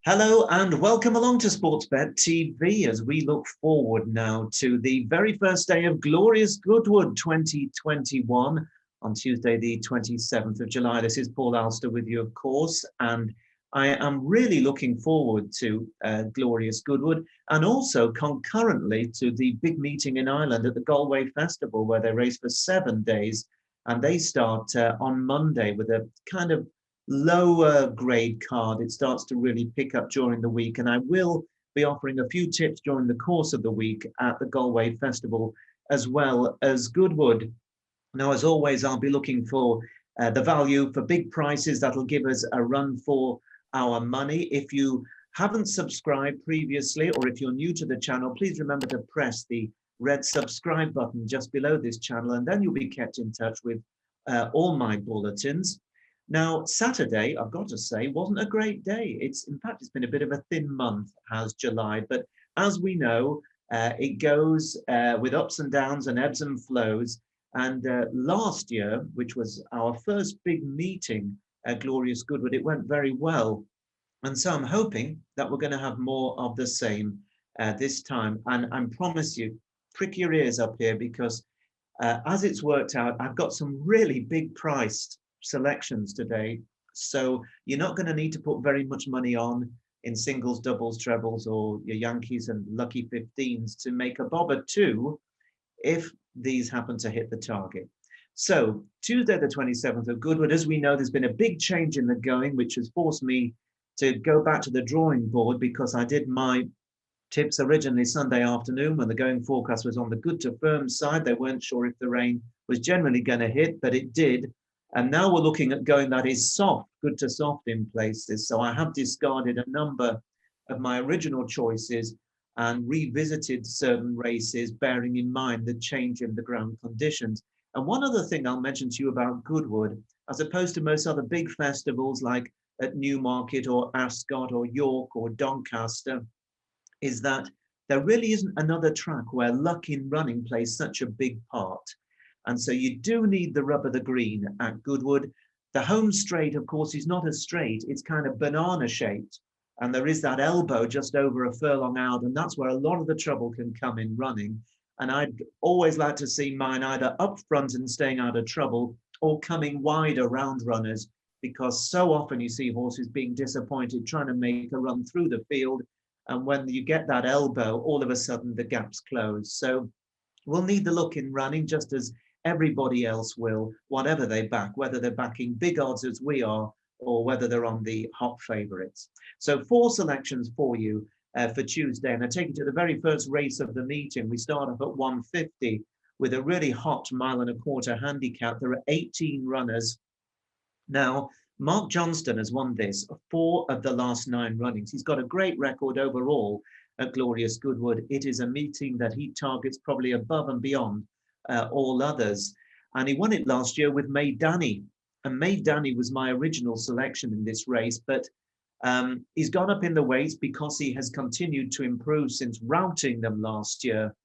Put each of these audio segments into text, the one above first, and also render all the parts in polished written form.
Hello and welcome along to Sportsbet TV as we look forward now to the very first day of Glorious Goodwood 2021 on Tuesday, the 27th of July. This is Paul Alster with you, of course, and I am really looking forward to Glorious Goodwood and also concurrently to the big meeting in Ireland at the Galway Festival where they race for 7 days and they start on Monday with a kind of lower grade card. It starts to really pick up during the week, and I will be offering a few tips during the course of the week at the Galway Festival as well as Goodwood. Now, as always, I'll be looking for the value for big prices that'll give us a run for our money. If you haven't subscribed previously, or if you're new to the channel, please remember to press the red subscribe button just below this channel, and then you'll be kept in touch with all my bulletins. Now, Saturday, I've got to say, wasn't a great day. In fact, it's been a bit of a thin month, has July. But as we know, it goes with ups and downs and ebbs and flows. And last year, which was our first big meeting at Glorious Goodwood, it went very well. And so I'm hoping that we're going to have more of the same this time. And I promise you, prick your ears up here because as it's worked out, I've got some really big priced selections today, so you're not going to need to put very much money on in singles, doubles, trebles, or your Yankees and lucky 15s to make a bob or two if these happen to hit the target. So Tuesday the 27th of Goodwood, as we know, there's been a big change in the going, which has forced me to go back to the drawing board because I did my tips originally Sunday afternoon when the going forecast was on the good to firm side. They weren't sure if the rain was generally going to hit, but it did. And now we're looking at going that is soft, good to soft in places. So I have discarded a number of my original choices and revisited certain races, bearing in mind the change in the ground conditions. And one other thing I'll mention to you about Goodwood, as opposed to most other big festivals like at Newmarket or Ascot or York or Doncaster, is that there really isn't another track where luck in running plays such a big part. And so you do need the rub of the green at Goodwood. The home straight, of course, is not as straight. It's kind of banana shaped. And there is that elbow just over a furlong out. And that's where a lot of the trouble can come in running. And I'd always like to see mine either up front and staying out of trouble or coming wide around runners, because so often you see horses being disappointed trying to make a run through the field. And when you get that elbow, all of a sudden the gaps close. So we'll need the look in running just as everybody else will, whatever they back, whether they're backing big odds as we are, or whether they're on the hot favourites. So 4 selections for you for Tuesday. And I take you to the very first race of the meeting. We start off at 150 with a really hot 1.25 mile handicap. There are 18 runners. Now, Mark Johnston has won this 4 of the last 9 runnings. He's got a great record overall at Glorious Goodwood. It is a meeting that he targets probably above and beyond all others. And he won it last year with May Danny. And May Danny was my original selection in this race, but he's gone up in the weights because he has continued to improve since routing them last year.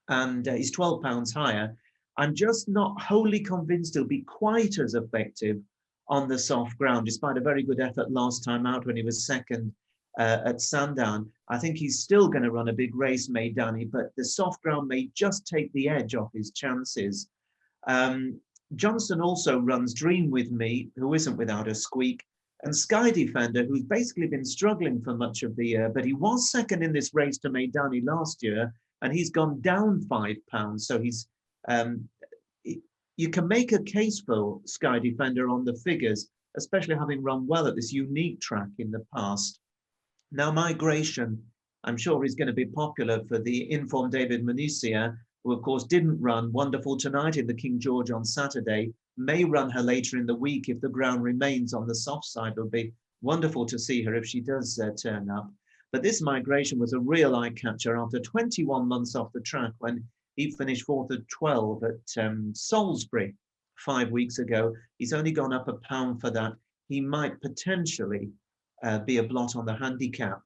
And he's 12 pounds higher. I'm just not wholly convinced he'll be quite as effective on the soft ground, despite a very good effort last time out when he was second at Sandown. I think he's still going to run a big race, May Danny, but the soft ground may just take the edge off his chances. Johnston also runs Dream With Me, who isn't without a squeak, and Sky Defender, who's basically been struggling for much of the year, but he was second in this race to May Danny last year, and he's gone down 5 pounds. So he's you can make a case for Sky Defender on the figures, especially having run well at this unique track in the past. Now, Migration, I'm sure is going to be popular for the informed David Manusia, who of course didn't run Wonderful Tonight in the King George on Saturday, may run her later in the week if the ground remains on the soft side. It'll be wonderful to see her if she does turn up. But this Migration was a real eye catcher after 21 months off the track when he finished 4th at 12 at Salisbury 5 weeks ago. He's only gone up £1 for that. He might potentially be a blot on the handicap.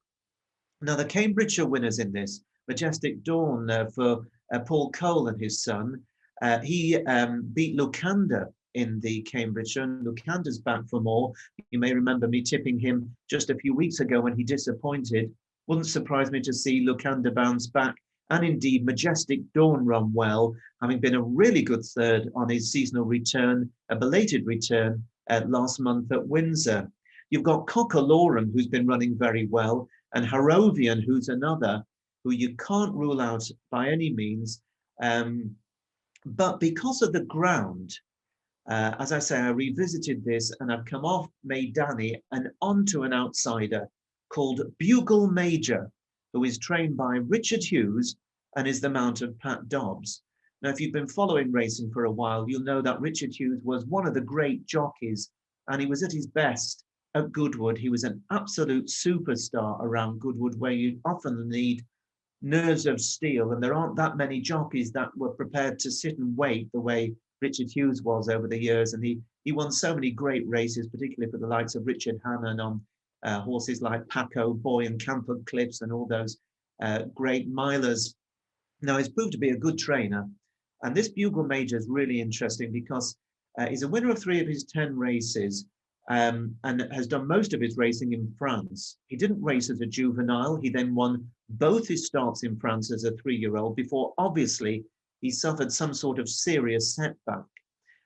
Now, the Cambridgeshire winners in this, Majestic Dawn for Paul Cole and his son. He beat Lucanda in the Cambridgeshire. Lucander's back for more. You may remember me tipping him just a few weeks ago when he disappointed. Wouldn't surprise me to see Lucander bounce back, and indeed Majestic Dawn run well, having been a really good third on his seasonal return, a belated return last month at Windsor. You've got Cockalorum, who's been running very well, and Harrovian, who's another who you can't rule out by any means. But because of the ground, as I say, I revisited this and I've come off Maidani and onto an outsider called Bugle Major, who is trained by Richard Hughes and is the mount of Pat Dobbs. Now, if you've been following racing for a while, you'll know that Richard Hughes was one of the great jockeys, and he was at his best at Goodwood. He was an absolute superstar around Goodwood, where you often need nerves of steel, and there aren't that many jockeys that were prepared to sit and wait the way Richard Hughes was over the years. And he won so many great races, particularly for the likes of Richard Hannon on horses like Paco Boy and Camford Cliffs and all those great milers. Now, he's proved to be a good trainer, and this Bugle Major is really interesting because he's a winner of 3 of his 10 races, and has done most of his racing in France. He didn't race as a juvenile. He then won both his starts in France as a 3-year-old before, obviously, he suffered some sort of serious setback.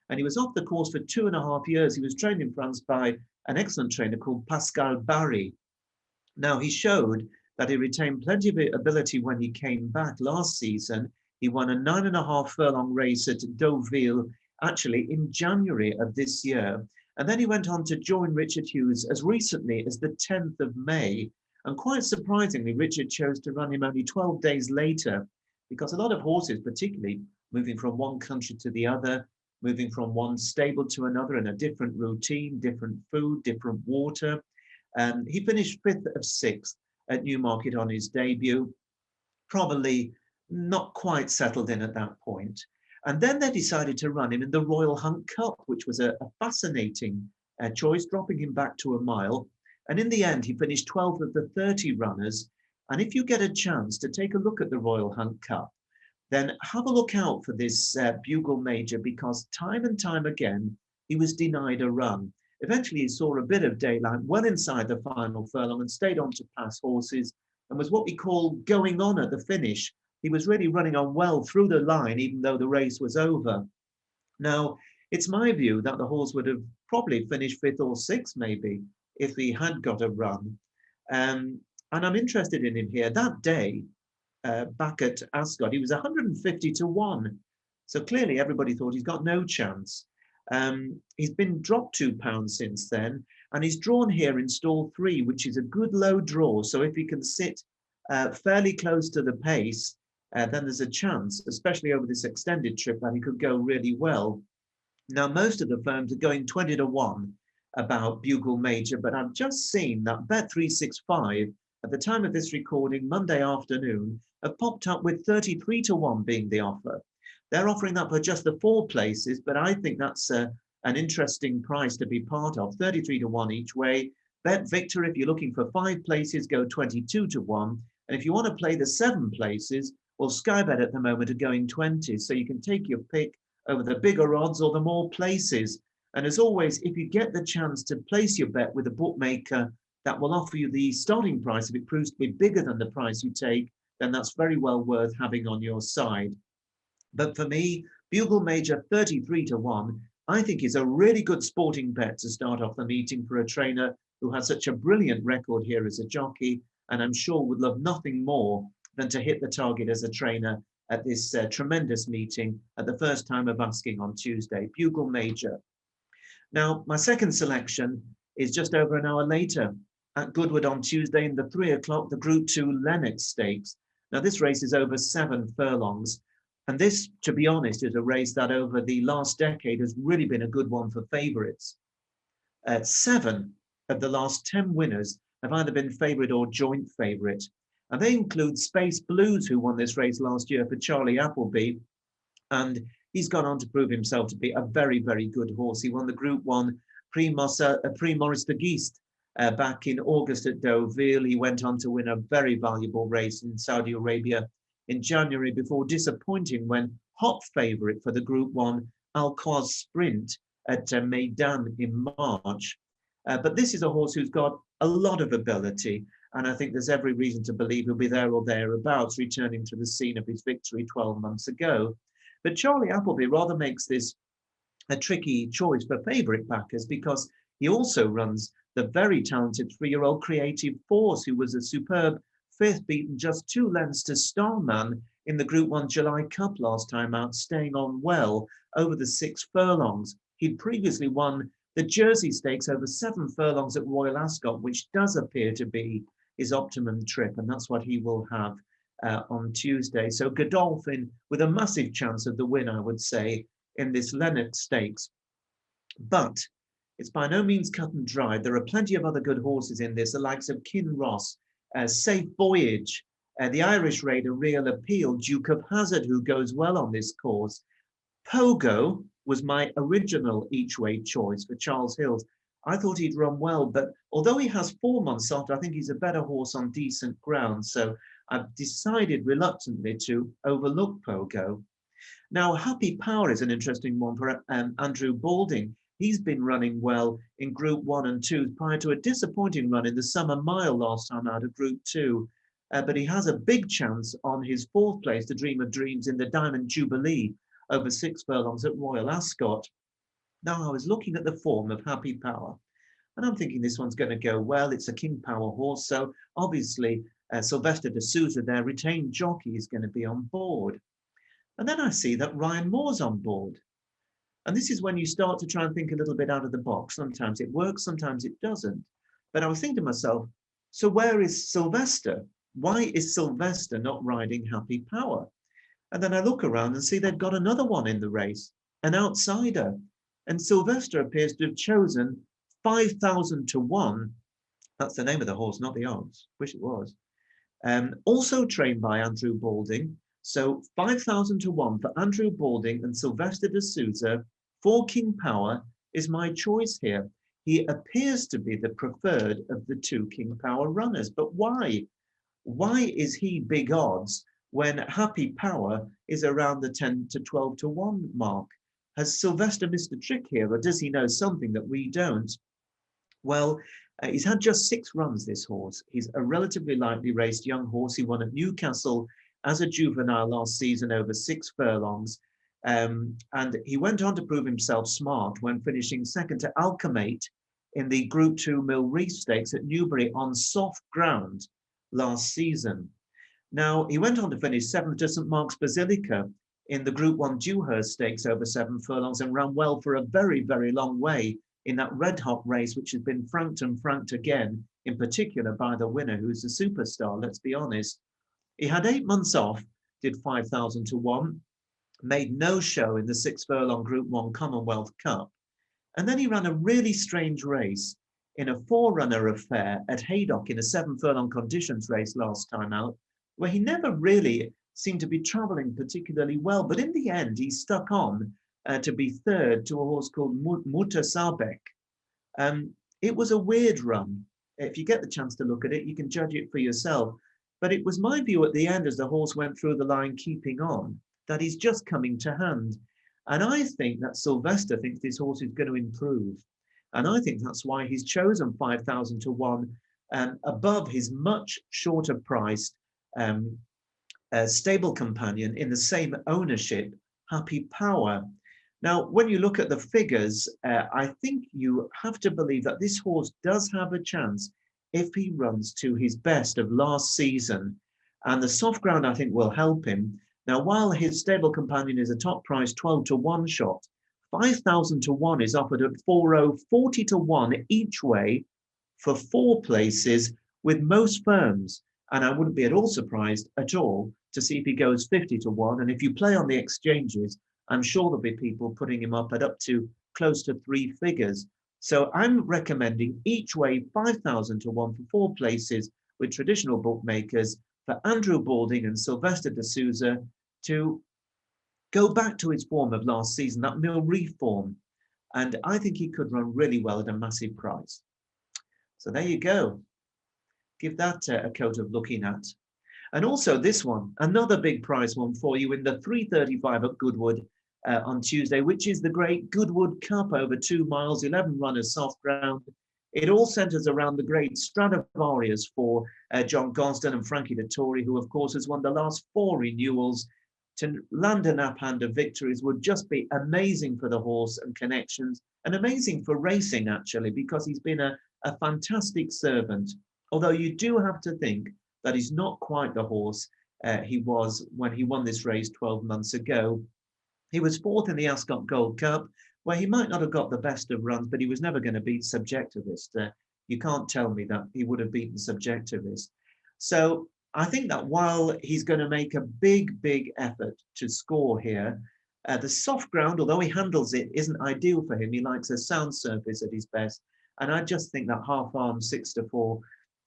And he was off the course for 2.5 years. He was trained in France by an excellent trainer called Pascal Barry. Now, he showed that he retained plenty of ability when he came back last season. He won a 9.5 furlong race at Deauville, actually in January of this year. And then he went on to join Richard Hughes as recently as the 10th of May. And quite surprisingly, Richard chose to run him only 12 days later, because a lot of horses, particularly moving from one country to the other, moving from one stable to another in a different routine, different food, different water. He finished 5th of 6th at Newmarket on his debut, probably not quite settled in at that point. And then they decided to run him in the Royal Hunt Cup, which was a fascinating choice, dropping him back to a mile. And in the end, he finished 12th of the 30 runners. And if you get a chance to take a look at the Royal Hunt Cup, then have a look out for this Bugle Major, because time and time again, he was denied a run. Eventually, he saw a bit of daylight well inside the final furlong and stayed on to pass horses, and was what we call going on at the finish. He was really running on well through the line, even though the race was over. Now, it's my view that the horse would have probably finished 5th or 6th, maybe, if he had got a run. And I'm interested in him here. That day, back at Ascot, he was 150 to 1. So clearly everybody thought he's got no chance. He's been dropped £2 since then, and he's drawn here in stall 3, which is a good low draw. So if he can sit fairly close to the pace, then there's a chance, especially over this extended trip, that he could go really well. Now, most of the firms are going 20 to 1 about Bugle Major, but I've just seen that Bet365, at the time of this recording, Monday afternoon, have popped up with 33 to 1 being the offer. They're offering that for just the 4 places, but I think that's an interesting price to be part of, 33 to 1 each way. Bet Victor, if you're looking for 5 places, go 22 to 1. And if you want to play the 7 places, well, Sky Bet at the moment are going 20. So you can take your pick over the bigger odds or the more places. And as always, if you get the chance to place your bet with a bookmaker that will offer you the starting price, if it proves to be bigger than the price you take, then that's very well worth having on your side. But for me, Bugle Major 33 to 1, I think is a really good sporting bet to start off the meeting for a trainer who has such a brilliant record here as a jockey, and I'm sure would love nothing more than to hit the target as a trainer at this tremendous meeting at the first time of asking on Tuesday. Bugle Major. Now, my second selection is just over an hour later at Goodwood on Tuesday in the 3 o'clock, the Group 2 Lennox Stakes. Now, this race is over 7 furlongs. And this, to be honest, is a race that over the last decade has really been a good one for favourites. 7 of the last 10 winners have either been favourite or joint favourite. And they include Space Blues, who won this race last year for Charlie Appleby. And he's gone on to prove himself to be a very, very good horse. He won the Group 1 Prix Maurice de Guist back in August at Deauville. He went on to win a very valuable race in Saudi Arabia in January before disappointing when hot favourite for the Group 1 Alcoz Sprint at Meydan in March. But this is a horse who's got a lot of ability, and I think there's every reason to believe he'll be there or thereabouts, returning to the scene of his victory 12 months ago. But Charlie Appleby rather makes this a tricky choice for favourite backers, because he also runs the very talented 3-year-old Creative Force, who was a superb fifth, beaten just 2 lengths to Starman in the Group 1 July Cup last time out, staying on well over the 6 furlongs. He'd previously won the Jersey Stakes over 7 furlongs at Royal Ascot, which does appear to be his optimum trip, and that's what he will have on Tuesday. So Godolphin with a massive chance of the win, I would say, in this Lennox Stakes. But it's by no means cut and dry. There are plenty of other good horses in this, the likes of Kinross, Safe Voyage, the Irish Raider Real Appeal, Duke of Hazzard, who goes well on this course. Pogo was my original each-way choice for Charles Hills. I thought he'd run well, but although he has 4 months off, I think he's a better horse on decent ground. So I've decided reluctantly to overlook Pogo. Now, Happy Power is an interesting one for Andrew Balding. He's been running well in Group 1 and 2 prior to a disappointing run in the Summer Mile last time out of Group 2. But he has a big chance on his 4th place, the Dream of Dreams, in the Diamond Jubilee over 6 furlongs at Royal Ascot. Now, I was looking at the form of Happy Power, and I'm thinking this one's going to go well. It's a King Power horse, so obviously Sylvester de Souza, their retained jockey, is going to be on board. And then I see that Ryan Moore's on board. And this is when you start to try and think a little bit out of the box. Sometimes it works, sometimes it doesn't. But I was thinking to myself, so where is Sylvester? Why is Sylvester not riding Happy Power? And then I look around and see they've got another one in the race, an outsider. And Sylvester appears to have chosen 5,000 to 1. That's the name of the horse, not the odds. Wish it was. Also trained by Andrew Balding. So 5,000 to 1 for Andrew Balding and Sylvester de Souza for King Power is my choice here. He appears to be the preferred of the 2 King Power runners. But why? Why is he big odds when Happy Power is around the 10 to 12 to 1 mark? Has Sylvester missed a trick here, or does he know something that we don't? Well, he's had just 6 runs, this horse. He's a relatively lightly raced young horse. He won at Newcastle as a juvenile last season over 6 furlongs. And he went on to prove himself smart when finishing second to Alchemate in the Group 2 Mill Reef Stakes at Newbury on soft ground last season. Now, he went on to finish 7th to St Mark's Basilica in the Group 1 Dewhurst Stakes over 7 furlongs and ran well for a very, very long way in that red-hot race, which has been franked and franked again, in particular by the winner, who's a superstar, let's be honest. He had 8 months off, did 5,000 to 1, made no show in the 6 furlong Group 1 Commonwealth Cup. And then he ran a really strange race in a 4-runner affair at Haydock in a 7 furlong conditions race last time out, where he never really seemed to be travelling particularly well. But in the end, he stuck on to be 3rd to a horse called Mutasabek. It was a weird run. If you get the chance to look at it, you can judge it for yourself. But it was my view at the end, as the horse went through the line keeping on, that he's just coming to hand. And I think that Sylvester thinks this horse is going to improve. And I think that's why he's chosen 5,000 to 1 above his much shorter priced stable companion in the same ownership, Happy Power. Now, when you look at the figures, I think you have to believe that this horse does have a chance if he runs to his best of last season. And the soft ground, I think, will help him. Now, while his stable companion is a top price 12 to 1 shot, 5,000 to 1 is offered at 4.0, 40 to 1 each way for 4 places with most firms. And I wouldn't be at all surprised at all to see if he goes 50 to 1. And if you play on the exchanges, I'm sure there'll be people putting him up to close to 3 figures. So I'm recommending each way 5,000 to 1 for 4 places with traditional bookmakers for Andrew Balding and Sylvester de Souza to go back to his form of last season, that Mill Reef form. And I think he could run really well at a massive price. So there you go. Give that a coat of looking at. And also this one, another big prize one for you in the 335 at Goodwood on Tuesday, which is the Great Goodwood Cup over 2 miles, 11 runners, soft ground. It all centres around the great Stradivarius for John Gosden and Frankie Dettori, who of course has won the last 4 renewals. To land a nap-hand of victories would just be amazing for the horse and connections, and amazing for racing actually, because he's been a fantastic servant. Although you do have to think that he's not quite the horse he was when he won this race 12 months ago. He was 4th in the Ascot Gold Cup, where he might not have got the best of runs, but he was never going to beat Subjectivist. You can't tell me that he would have beaten Subjectivist. So I think that while he's going to make a big effort to score here, the soft ground, although he handles it, isn't ideal for him. He likes a sound surface at his best. And I just think that half arm 6-4,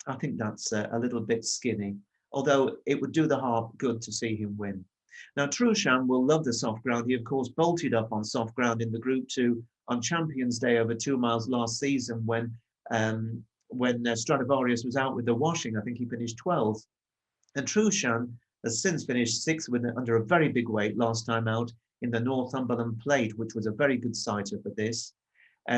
I think that's a little bit skinny, although it would do the heart good to see him win. Now, Trusham will love the soft ground. He, of course, bolted up on soft ground in the Group 2 on Champions Day over 2 miles last season when Stradivarius was out with the washing. I think he finished 12th. And Trusham has since finished 6th under a very big weight last time out in the Northumberland Plate, which was a very good sighter for this.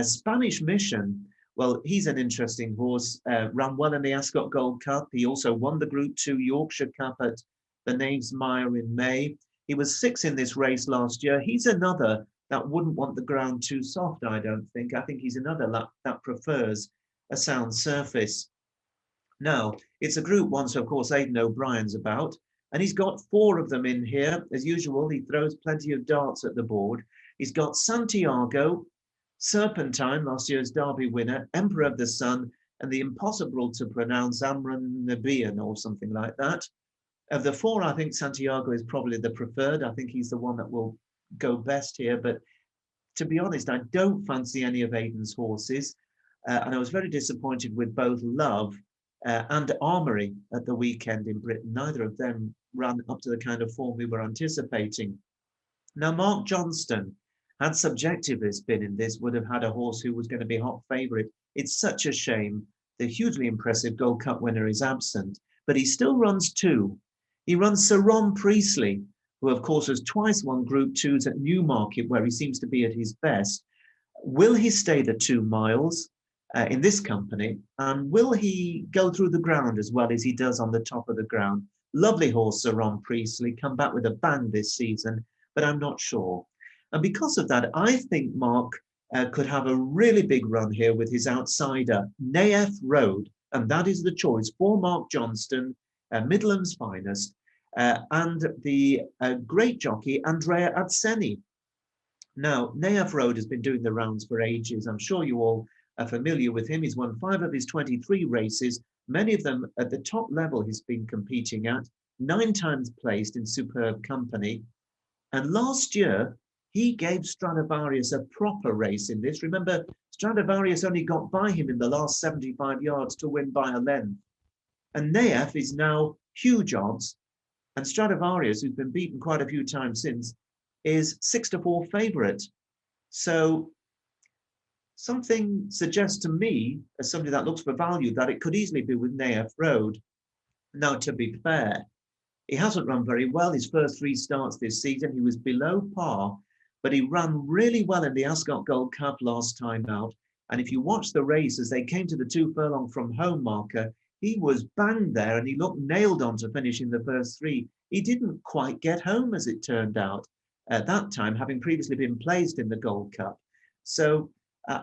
Spanish Mission, well, he's an interesting horse, ran well in the Ascot Gold Cup. He also won the Group 2 Yorkshire Cup at the Knavesmire in May. He was 6th in this race last year. He's another that wouldn't want the ground too soft, I don't think. I think he's another that prefers a sound surface. Now, it's a Group 1, so of course Aidan O'Brien's about, and he's got 4 of them in here. As usual, he throws plenty of darts at the board. He's got Santiago, Serpentine, last year's Derby winner, Emperor of the Sun, and the impossible to pronounce Amran Nabian or something like that. Of the 4, I think Santiago is probably the preferred. I think he's the one that will go best here. But to be honest, I don't fancy any of Aidan's horses. And I was very disappointed with both Love and Armory at the weekend in Britain. Neither of them ran up to the kind of form we were anticipating. Now, Mark Johnston, had Subjectivist been in this, would have had a horse who was going to be hot favourite. It's such a shame the hugely impressive Gold Cup winner is absent, but he still runs 2. He runs Sir Ron Priestley, who of course has twice won Group 2s at Newmarket, where he seems to be at his best. Will he stay the 2 miles in this company? And will he go through the ground as well as he does on the top of the ground? Lovely horse, Sir Ron Priestley, come back with a bang this season, but I'm not sure. And because of that, I think Mark could have a really big run here with his outsider, NAYEF Road. And that is the choice for Mark Johnston, Midland's finest, and the great jockey, Andrea Adseni. Now, NAYEF Road has been doing the rounds for ages. I'm sure you all are familiar with him. He's won 5 of his 23 races, many of them at the top level he's been competing at, 9 times placed in superb company. And last year, he gave Stradivarius a proper race in this. Remember, Stradivarius only got by him in the last 75 yards to win by a length. And NAYEF is now huge odds. And Stradivarius, who's been beaten quite a few times since, is 6-4 favourite. So something suggests to me, as somebody that looks for value, that it could easily be with NAYEF Road. Now, to be fair, he hasn't run very well. His first 3 starts this season, he was below par, but he ran really well in the Ascot Gold Cup last time out. And if you watch the race, as they came to the 2 furlong from home marker, he was banged there and he looked nailed on to finish in the first 3. He didn't quite get home, as it turned out, at that time, having previously been placed in the Gold Cup. So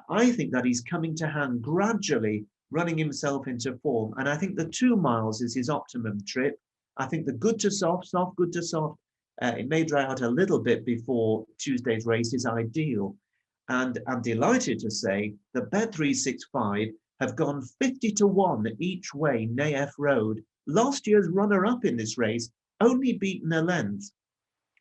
I think that he's coming to hand gradually, running himself into form. And I think the 2 miles is his optimum trip. I think the good to soft, soft, good to soft, it may dry out a little bit before Tuesday's race is ideal. And I'm delighted to say that Bet365 have gone 50-1 each way, NAYEF Road. Last year's runner-up in this race, only beaten a length.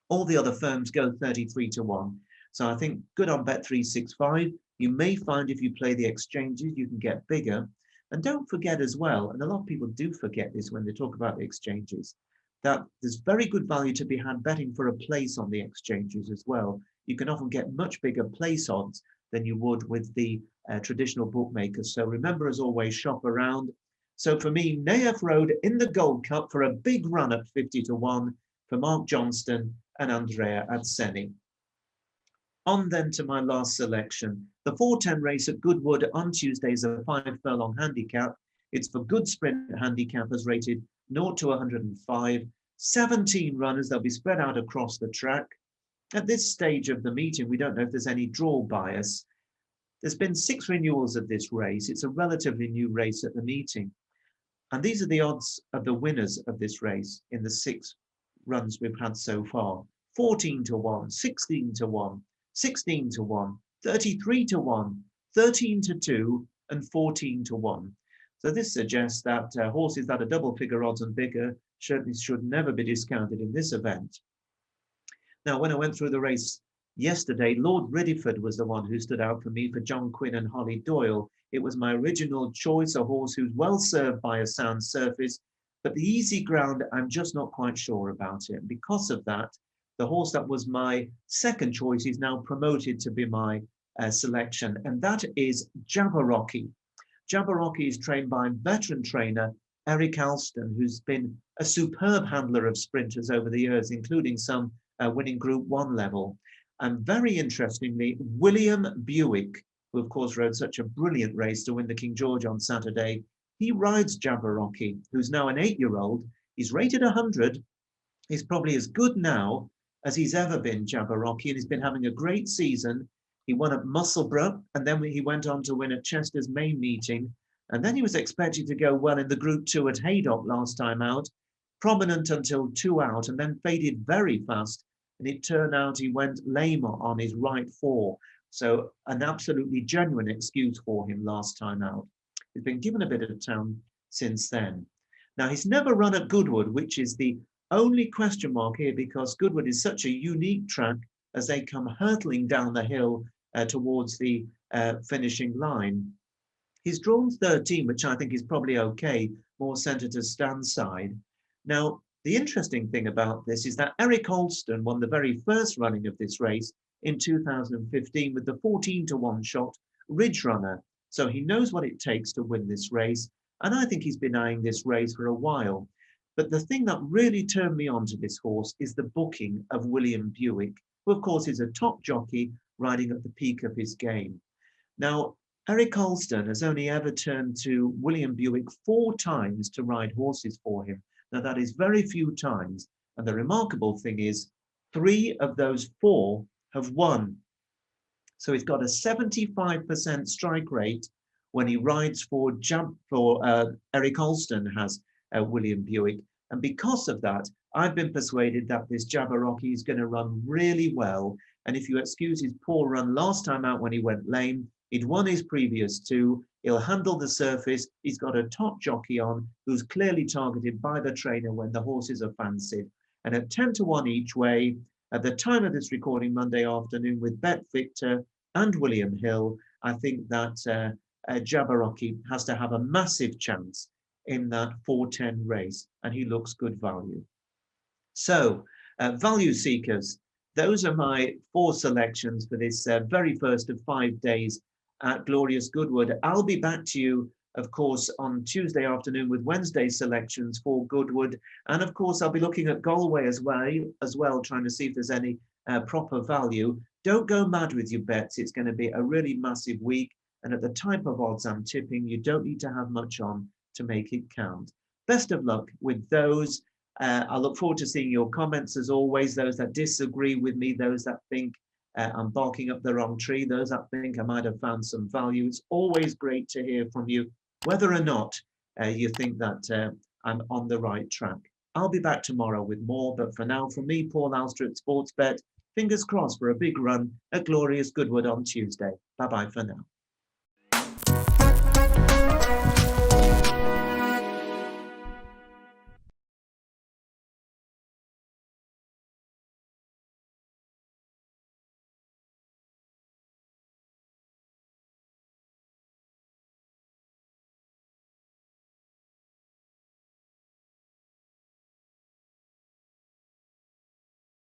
All the other firms go 33-1. So I think good on Bet365. You may find if you play the exchanges, you can get bigger. And don't forget as well, and a lot of people do forget this when they talk about the exchanges, that there's very good value to be had betting for a place on the exchanges as well. You can often get much bigger place odds than you would with the traditional bookmakers. So remember, as always, shop around. So for me, NAYEF Road in the Gold Cup for a big run at 50-1 for Mark Johnston and Andrea Adseni. On then to my last selection. The 4:10 race at Goodwood on Tuesday is a 5 furlong handicap. It's for good sprint handicappers rated 0 to 105. 17 runners, they'll be spread out across the track. At this stage of the meeting, we don't know if there's any draw bias. There's been 6 renewals of this race. It's a relatively new race at the meeting. And these are the odds of the winners of this race in the 6 runs we've had so far. 14 to 1, 16 to 1, 16 to 1, 33 to 1, 13 to 2, and 14 to 1. So this suggests that horses that are double figure odds and bigger certainly should never be discounted in this event. Now, when I went through the race yesterday, Lord Ridderford was the one who stood out for me for John Quinn and Holly Doyle. It was my original choice, a horse who's well served by a sound surface, but the easy ground, I'm just not quite sure about it. And because of that, the horse that was my second choice is now promoted to be my selection, and that is Jabbarockie. Jabbarockie is trained by veteran trainer Eric Alston, who's been a superb handler of sprinters over the years, including some winning Group 1 level. And very interestingly, William Buick, who of course rode such a brilliant race to win the King George on Saturday, he rides Jabbarockie, who's now an 8-year-old. He's rated 100. He's probably as good now as he's ever been, Jabbarockie, and he's been having a great season. He won at Musselburgh, and then he went on to win at Chester's main meeting. And then he was expected to go well in the Group 2 at Haydock last time out, prominent until 2 out, and then faded very fast. And it turned out he went lame on his right fore. So an absolutely genuine excuse for him last time out. He's been given a bit of time since then. Now, he's never run at Goodwood, which is the only question mark here, because Goodwood is such a unique track as they come hurtling down the hill towards the finishing line. He's drawn 13, which I think is probably okay, more centre to stand side. Now, the interesting thing about this is that Eric Alston won the very first running of this race in 2015 with the 14 to 1 shot Ridge Runner. So he knows what it takes to win this race. And I think he's been eyeing this race for a while. But the thing that really turned me on to this horse is the booking of William Buick, who of course is a top jockey riding at the peak of his game. Now, Eric Alston has only ever turned to William Buick 4 times to ride horses for him. Now, that is very few times. And the remarkable thing is 3 of those 4 have won. So he's got a 75% strike rate when he rides for Eric Alston has William Buick. And because of that, I've been persuaded that this Jabbarockie is going to run really well. And if you excuse his poor run last time out when he went lame, he'd won his previous 2. He'll handle the surface. He's got a top jockey on who's clearly targeted by the trainer when the horses are fancied. And at 10 to 1 each way, at the time of this recording Monday afternoon with Bet Victor and William Hill, I think that Jabbarockie has to have a massive chance in that 4:10 race, and he looks good value. So, value seekers, those are my 4 selections for this very first of 5 days at Glorious Goodwood. I'll be back to you, of course, on Tuesday afternoon with Wednesday selections for Goodwood. And of course, I'll be looking at Galway as well, trying to see if there's any proper value. Don't go mad with your bets. It's going to be a really massive week. And at the type of odds I'm tipping, you don't need to have much on to make it count. Best of luck with those. I look forward to seeing your comments as always, those that disagree with me, those that think I'm barking up the wrong tree, those that think I might have found some value. It's always great to hear from you, whether or not you think that I'm on the right track. I'll be back tomorrow with more, but for now, from me, Paul Alster at Sportsbet, fingers crossed for a big run at Glorious Goodwood on Tuesday. Bye-bye for now.